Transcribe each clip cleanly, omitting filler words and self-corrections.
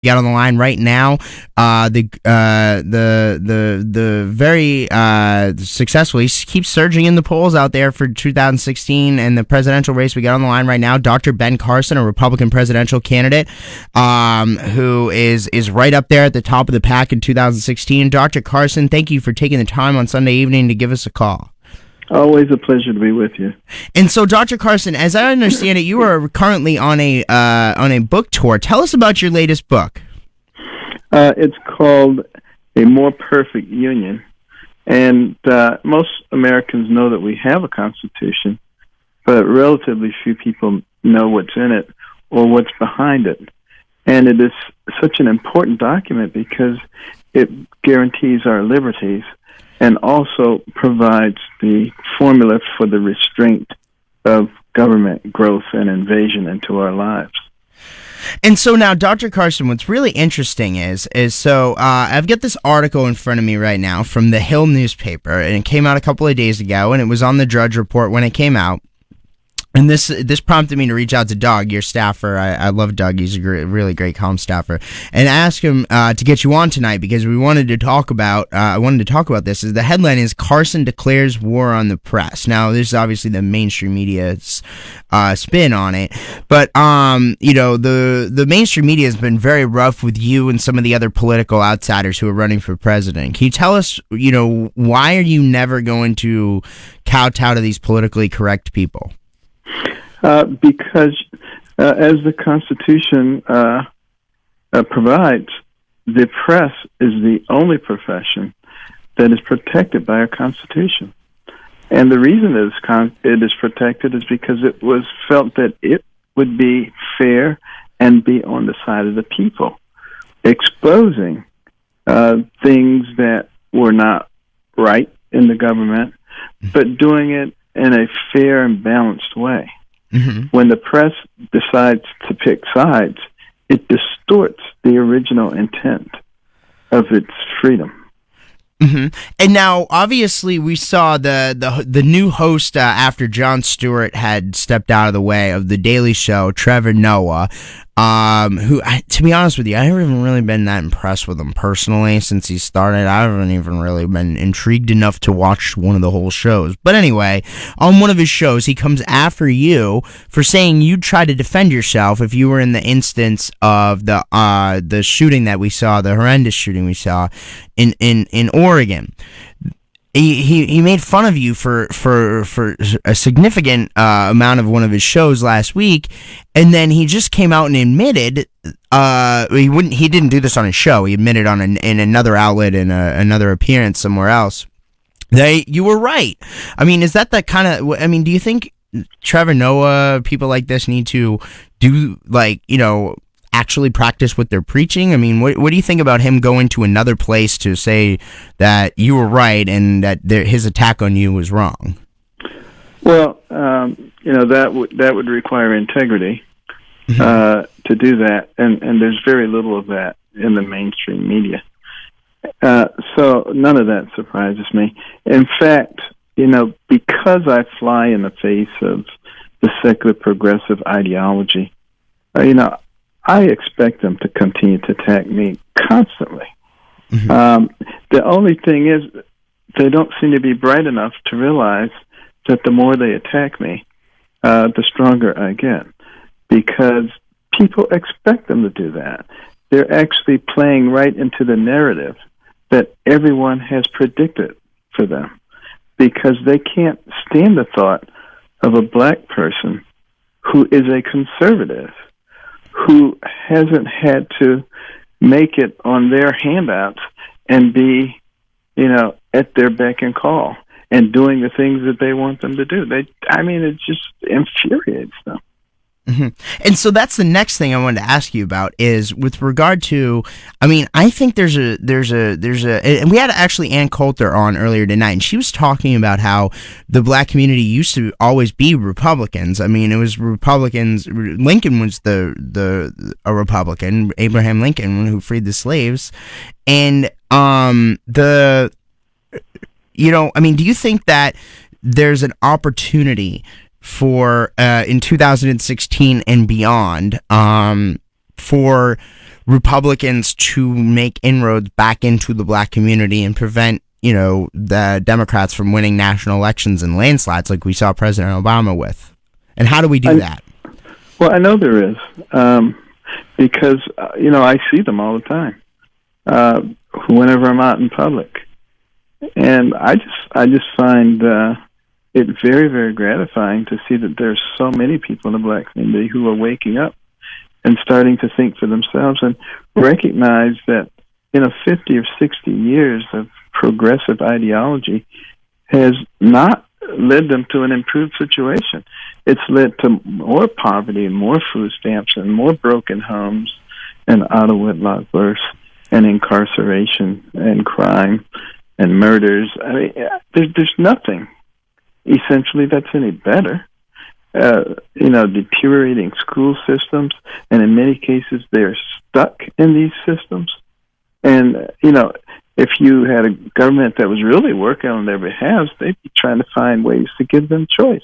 Get on the line right now. The very successful. He keeps surging in the polls out there for 2016 and the presidential race. We got on the line right now, Dr. Ben Carson, a Republican presidential candidate, who is right up there at the top of the pack in 2016. Dr. Carson, thank you for taking the time on Sunday evening to give us a call. Always a pleasure to be with you. And so, Dr. Carson, as I understand it, you are currently on a book tour. Tell us about your latest book. It's called A More Perfect Union. And most Americans know that we have a Constitution, but relatively few people know what's in it or what's behind it. And it is such an important document because it guarantees our liberties and also provides the formula for the restraint of government growth and invasion into our lives. And so now, Dr. Carson, what's really interesting is I've got this article in front of me right now from the Hill newspaper, and it came out a couple of days ago, and it was on the Drudge Report when it came out. And this prompted me to reach out to Doug, your staffer. I love Doug. He's a really great comm staffer, and ask him to get you on tonight because we wanted to talk about. I wanted to talk about this. The headline is Carson declares war on the press. Now, this is obviously the mainstream media's spin on it, but the mainstream media has been very rough with you and some of the other political outsiders who are running for president. Can you tell us, why are you never going to kowtow to these politically correct people? Because as the Constitution provides, the press is the only profession that is protected by our Constitution. And the reason it is protected is because it was felt that it would be fair and be on the side of the people, exposing things that were not right in the government, but doing it in a fair and balanced way. Mm-hmm. When the press decides to pick sides, it distorts the original intent of its freedom. Mm-hmm. And now, obviously, we saw the new host after Jon Stewart had stepped out of the way of The Daily Show, Trevor Noah, who, to be honest with you, I haven't really been that impressed with him personally since he started. I haven't even really been intrigued enough to watch one of the whole shows. But anyway, on one of his shows, he comes after you for saying you'd try to defend yourself if you were in the instance of the shooting that we saw, the horrendous shooting we saw in Oregon. He made fun of you for a significant amount of one of his shows last week, and then he just came out and admitted he didn't do this on his show. He admitted in another outlet in another appearance somewhere else that you were right. I mean, is that kind of? I mean, do you think Trevor Noah, people like this, need to do actually practice what they're preaching? I mean, what do you think about him going to another place to say that you were right and that his attack on you was wrong? Well, that would require integrity to do that, and there's very little of that in the mainstream media. So none of that surprises me. In fact, because I fly in the face of the secular progressive ideology, I expect them to continue to attack me constantly. Mm-hmm. The only thing is they don't seem to be bright enough to realize that the more they attack me, the stronger I get, because people expect them to do that. They're actually playing right into the narrative that everyone has predicted for them, because they can't stand the thought of a black person who is a conservative, who hasn't had to make it on their handouts and be, at their beck and call and doing the things that they want them to do. It just infuriates them. Mm-hmm. And so that's the next thing I wanted to ask you about is with regard to, I think there's a, and we had actually Ann Coulter on earlier tonight, and she was talking about how the black community used to always be Republicans. It was Republicans. Lincoln was a Republican, Abraham Lincoln, who freed the slaves. And, do you think that there's an opportunity for in 2016 and beyond for Republicans to make inroads back into the black community and prevent, the Democrats from winning national elections and landslides like we saw President Obama with? And how do we do that? Well, I know there is, because, I see them all the time whenever I'm out in public. And I just find it very, very gratifying to see that there's so many people in the black community who are waking up and starting to think for themselves and recognize that 50 or 60 years of progressive ideology has not led them to an improved situation. It's led to more poverty and more food stamps and more broken homes and out-of-wedlock births and incarceration and crime and murders. I mean, there's nothing essentially that's any better. Deteriorating school systems, and in many cases they're stuck in these systems. And, if you had a government that was really working on their behalf, they'd be trying to find ways to give them choice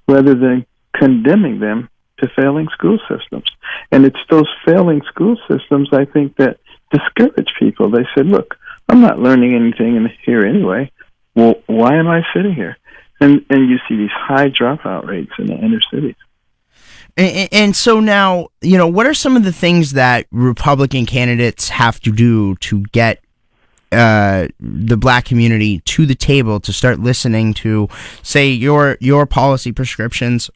rather than condemning them to failing school systems. And it's those failing school systems, I think, that discourage people. They said, look, I'm not learning anything in here anyway. Well, why am I sitting here? And you see these high dropout rates in the inner cities. And so now, what are some of the things that Republican candidates have to do to get the black community to the table to start listening to, say, your policy prescriptions,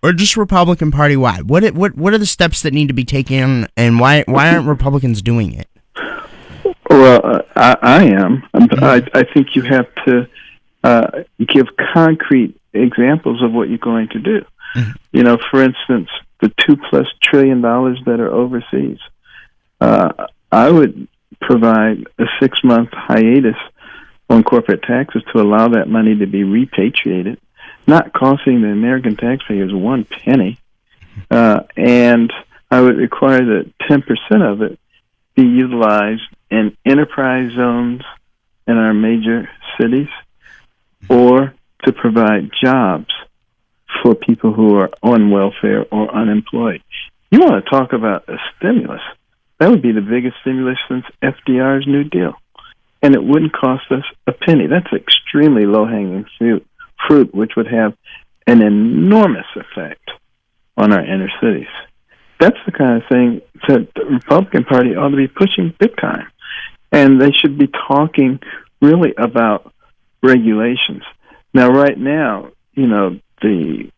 or just Republican Party wide? What are the steps that need to be taken, and why aren't Republicans doing it? Well, I am. I think you have to give concrete examples of what you're going to do. Mm-hmm. For instance, the $2+ trillion that are overseas. I would provide a 6-month hiatus on corporate taxes to allow that money to be repatriated, not costing the American taxpayers one penny. And I would require that 10% of it be utilized in enterprise zones in our major cities, or to provide jobs for people who are on welfare or unemployed. You want to talk about a stimulus? That would be the biggest stimulus since FDR's New Deal. And it wouldn't cost us a penny. That's extremely low-hanging fruit, which would have an enormous effect on our inner cities. That's the kind of thing that the Republican Party ought to be pushing big time. And they should be talking really about regulations. Now, right now, the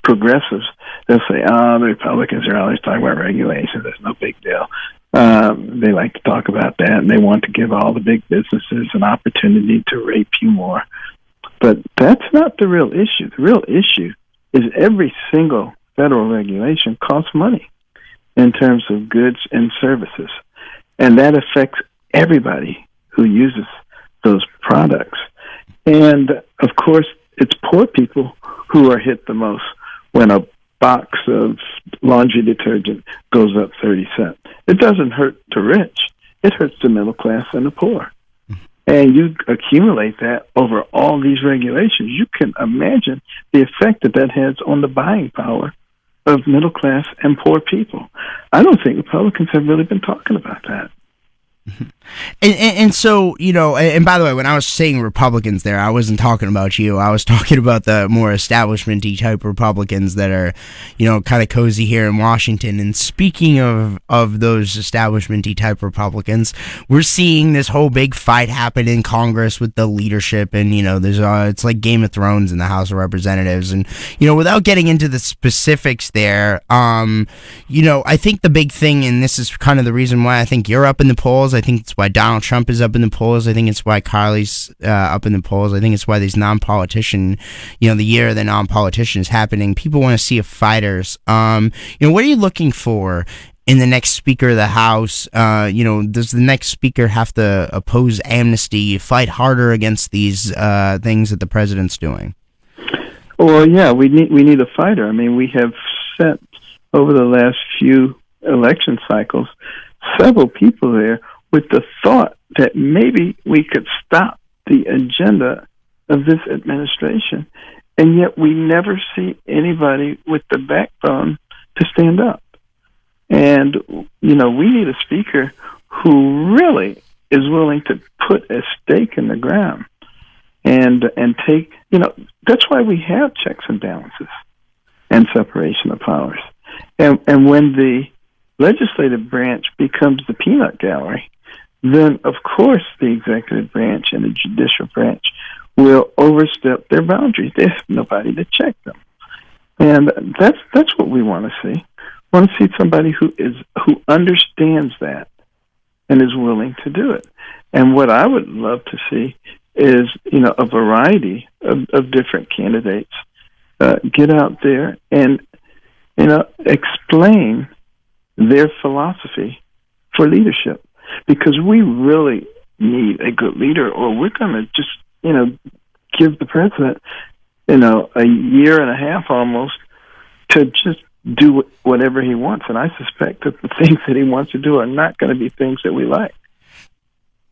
progressives, they'll say, the Republicans are always talking about regulations. There's no big deal. They like to talk about that, and they want to give all the big businesses an opportunity to rape you more. But that's not the real issue. The real issue is every single federal regulation costs money in terms of goods and services. And that affects everybody who uses those products. And, of course, it's poor people who are hit the most when a box of laundry detergent goes up 30 cents. It doesn't hurt the rich. It hurts the middle class and the poor. And you accumulate that over all these regulations. You can imagine the effect that has on the buying power of middle class and poor people. I don't think Republicans have really been talking about that. And so, and by the way, when I was saying Republicans there, I wasn't talking about you. I was talking about the more establishment-y type Republicans that are, kind of cozy here in Washington. And speaking of those establishment-y type Republicans, we're seeing this whole big fight happen in Congress with the leadership. And, there's it's like Game of Thrones in the House of Representatives. And, without getting into the specifics there, I think the big thing, and this is kind of the reason why I think you're up in the polls, I think it's why Donald Trump is up in the polls. I think it's why Carly's up in the polls. I think it's why these non-politician, the year of the non-politician is happening. People want to see fighters. What are you looking for in the next Speaker of the House? Does the next Speaker have to oppose amnesty, fight harder against these things that the president's doing? Well, yeah, we need a fighter. I mean, we have sent over the last few election cycles several people there with the thought that maybe we could stop the agenda of this administration, and yet we never see anybody with the backbone to stand up. And, we need a speaker who really is willing to put a stake in the ground and take, that's why we have checks and balances and separation of powers. And when the legislative branch becomes the peanut gallery, then of course the executive branch and the judicial branch will overstep their boundaries. There's nobody to check them. And that's what we want to see. We want to see somebody who understands that and is willing to do it. And what I would love to see is, a variety of different candidates get out there and, explain their philosophy for leadership. Because we really need a good leader, or we're going to just, give the president, a year and a half almost to just do whatever he wants. And I suspect that the things that he wants to do are not going to be things that we like.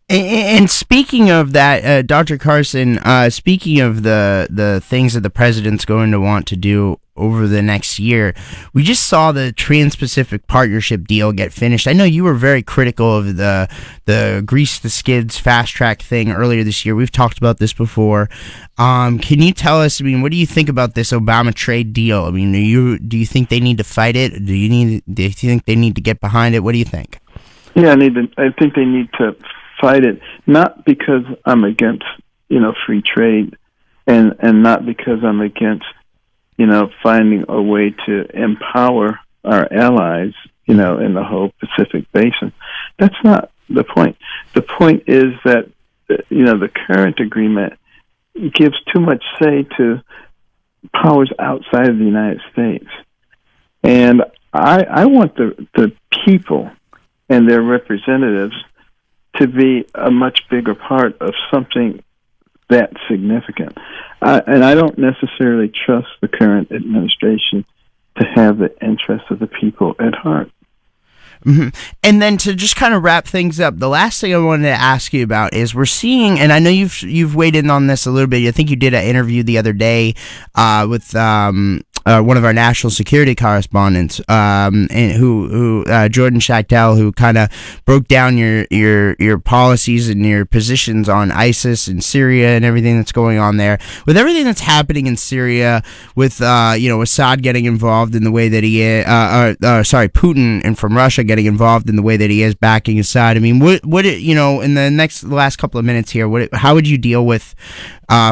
And speaking of that, Dr. Carson, speaking of the things that the president's going to want to do over the next year, we just saw the Trans-Pacific Partnership deal get finished. I know you were very critical of the Grease the Skids fast track thing earlier this year. We've talked about this before. Can you tell us, what do you think about this Obama trade deal? Do you think they need to fight it? Do you think they need to get behind it? What do you think? Yeah, I think they need to fight it, not because I'm against, free trade and not because I'm against, finding a way to empower our allies, in the whole Pacific Basin. That's not the point. The point is that, the current agreement gives too much say to powers outside of the United States. And I want the people and their representatives to be a much bigger part of something that significant. And I don't necessarily trust the current administration to have the interests of the people at heart. Mm-hmm. And then to just kind of wrap things up, the last thing I wanted to ask you about is we're seeing, and I know you've weighed in on this a little bit. I think you did an interview the other day with one of our national security correspondents, and who Jordan Schachtel, who kind of broke down your policies and your positions on ISIS and Syria and everything that's going on there. With everything that's happening in Syria, with Assad getting involved in the way that he is, Putin and from Russia getting involved in the way that he is backing Assad. What in the last couple of minutes here, how would you deal with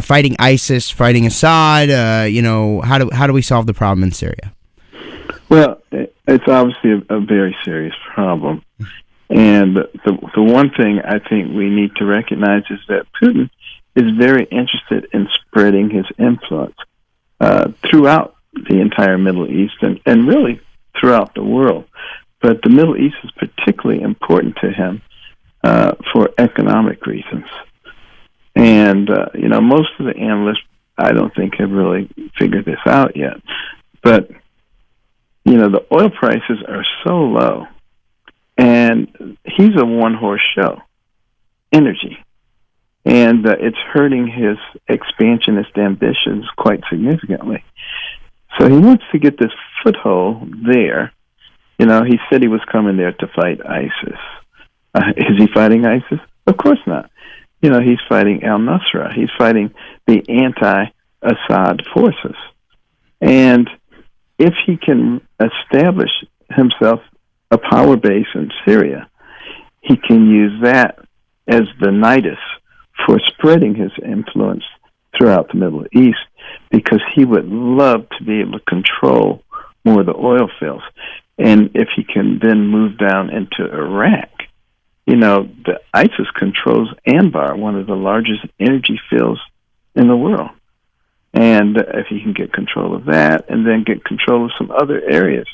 fighting ISIS, fighting Assad? How do we solve the problem in Syria? Well, it's obviously a very serious problem. And the one thing I think we need to recognize is that Putin is very interested in spreading his influence throughout the entire Middle East and really throughout the world. But the Middle East is particularly important to him for economic reasons. And, most of the analysts, I don't think, have really figured this out yet. But, the oil prices are so low, and he's a one-horse show, energy. And it's hurting his expansionist ambitions quite significantly. So he wants to get this foothold there. He said he was coming there to fight ISIS. Is he fighting ISIS? Of course not. He's fighting al-Nusra. He's fighting the anti-Assad forces. And if he can establish himself a power base in Syria, he can use that as the nidus for spreading his influence throughout the Middle East, because he would love to be able to control more of the oil fields. And if he can then move down into Iraq, the ISIS controls Anbar, one of the largest energy fields in the world. And if he can get control of that and then get control of some other areas,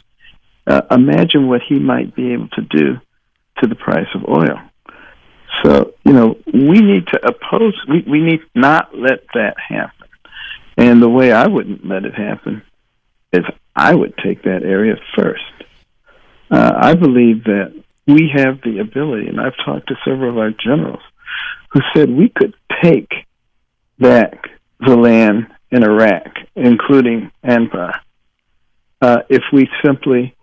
imagine what he might be able to do to the price of oil. So, we need to oppose, we need not let that happen. And the way I wouldn't let it happen is I would take that area first. I believe that we have the ability, and I've talked to several of our generals who said we could take back the land in Iraq, including Anbar, if we simply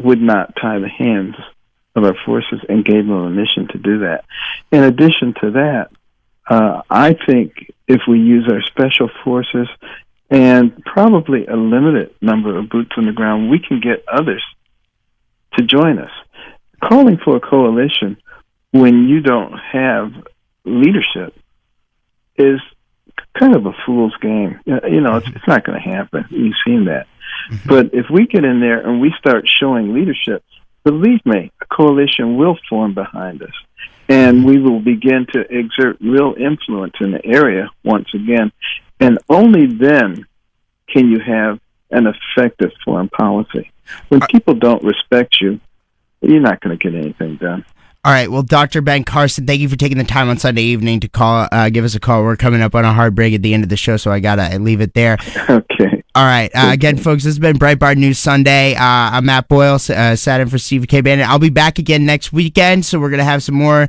would not tie the hands of our forces and gave them a mission to do that. In addition to that, I think if we use our special forces and probably a limited number of boots on the ground, we can get others to join us. Calling for a coalition when you don't have leadership is kind of a fool's game. It's not going to happen. You've seen that. Mm-hmm. But if we get in there and we start showing leadership, believe me, a coalition will form behind us. And we will begin to exert real influence in the area once again. And only then can you have an effective foreign policy. When people don't respect you, you're not going to get anything done. All right. Well, Dr. Ben Carson, thank you for taking the time on Sunday evening to give us a call. We're coming up on a hard break at the end of the show, so I got to leave it there. Okay. All right. Again, folks, this has been Breitbart News Sunday. I'm Matt Boyle, sat in for Steve K. Bannon. I'll be back again next weekend, so we're going to have some more